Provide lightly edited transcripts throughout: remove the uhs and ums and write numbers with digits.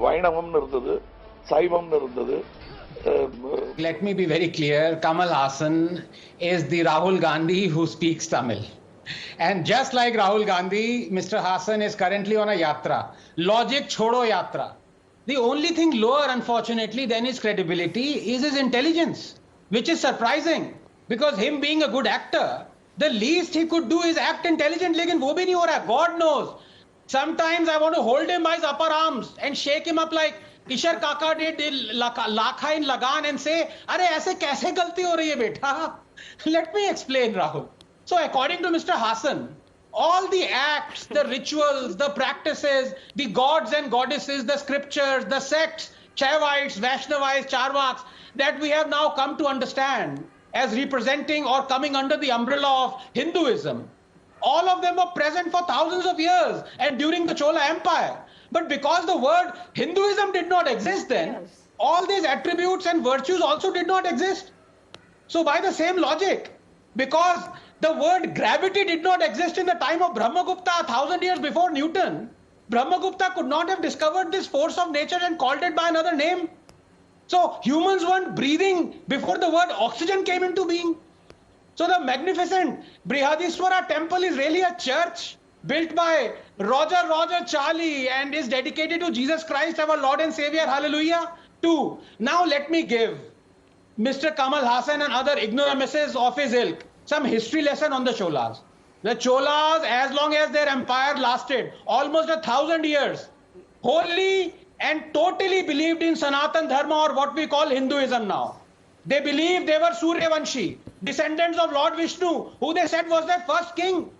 வைணவம்னு இருந்தது, சைவம்னு இருந்தது. Let me be very clear. Kamal Hassan is the Rahul Gandhi who speaks Tamil. And just like Rahul Gandhi, Mr. Hassan is currently on a yatra. Logic chodo yatra. The only thing lower, unfortunately, than his credibility is his intelligence, which is surprising. Because him being a good actor, the least he could do is act intelligent. Lekin wo bhi nahi ho raha. God knows. Sometimes I want to hold him by his upper arms and shake him up like Ishar Kaka did Lakha in Lagan and say, "Are aise kaise galti ho rahi hai beta?" Let me explain, Rahul. So according to Mr. Hassan, all the acts, the rituals, the practices, the gods and goddesses, the scriptures, the sects, Shaivites, Vaishnavites, Charvaks, that we have now come to understand as representing or coming under the umbrella of Hinduism, all of them were present for thousands of years and during the Chola Empire. But because the word Hinduism did not exist then, all these attributes and virtues also did not exist. So by the same logic, because the word gravity did not exist in the time of Brahmagupta 1000 years before Newton, Brahmagupta could not have discovered this force of nature and called it by another name. So humans weren't breathing before the word oxygen came into being. So the magnificent Brihadiswara temple is really a church built by Roger Charlie and is dedicated to Jesus Christ, our Lord and Savior. Hallelujah. 2. Now let me give Mr. Kamal Hassan and other ignoramuses of his ilk some history lesson on the Cholas. The Cholas, as long as their empire lasted, almost 1,000 years, wholly and totally believed in Sanatan Dharma, or what we call Hinduism now. They believed they were Suryavanshi, descendants of Lord Vishnu, who they said was their first king.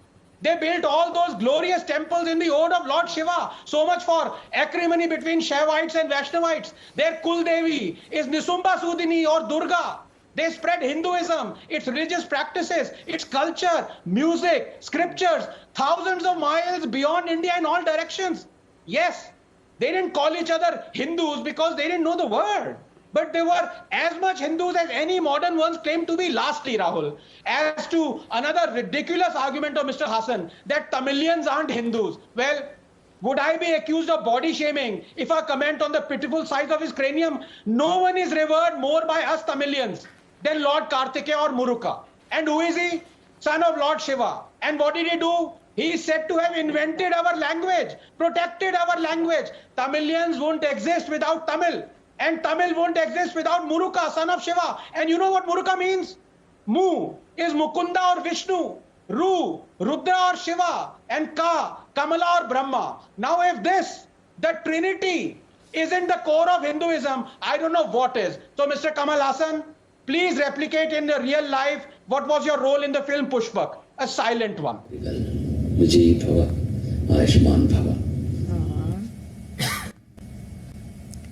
They built all those glorious temples in the ode of Lord Shiva. So much for acrimony between Shaivites and Vaishnavites. Their Kul Devi is Nisumba Sudini or Durga. They spread Hinduism, its religious practices, its culture, music, scriptures, thousands of miles beyond India in all directions. Yes, they didn't call each other Hindus because they didn't know the word. But they were as much Hindus as any modern ones claim to be. Lastly, Rahul, as to another ridiculous argument of Mr. Hassan that Tamilians aren't Hindus. Well, would I be accused of body shaming if I comment on the pitiful size of his cranium? No one is revered more by us Tamilians than Lord Kartikeya or Muruka. And who is he? Son of Lord Shiva. And what did he do? He is said to have invented our language, protected our language. Tamilians won't exist without Tamil. And Tamil won't exist without Muruka, son of Shiva. And you know what Muruka means? Mu is Mukunda or Vishnu. Ru, Rudra or Shiva. And Ka, Kamala or Brahma. Now if this, the Trinity, isn't the core of Hinduism, I don't know what is. So Mr. Kamal Hassan, please replicate in the real life what was your role in the film Pushpak, a silent one. Vijay Bhava, Ayushman Bhava.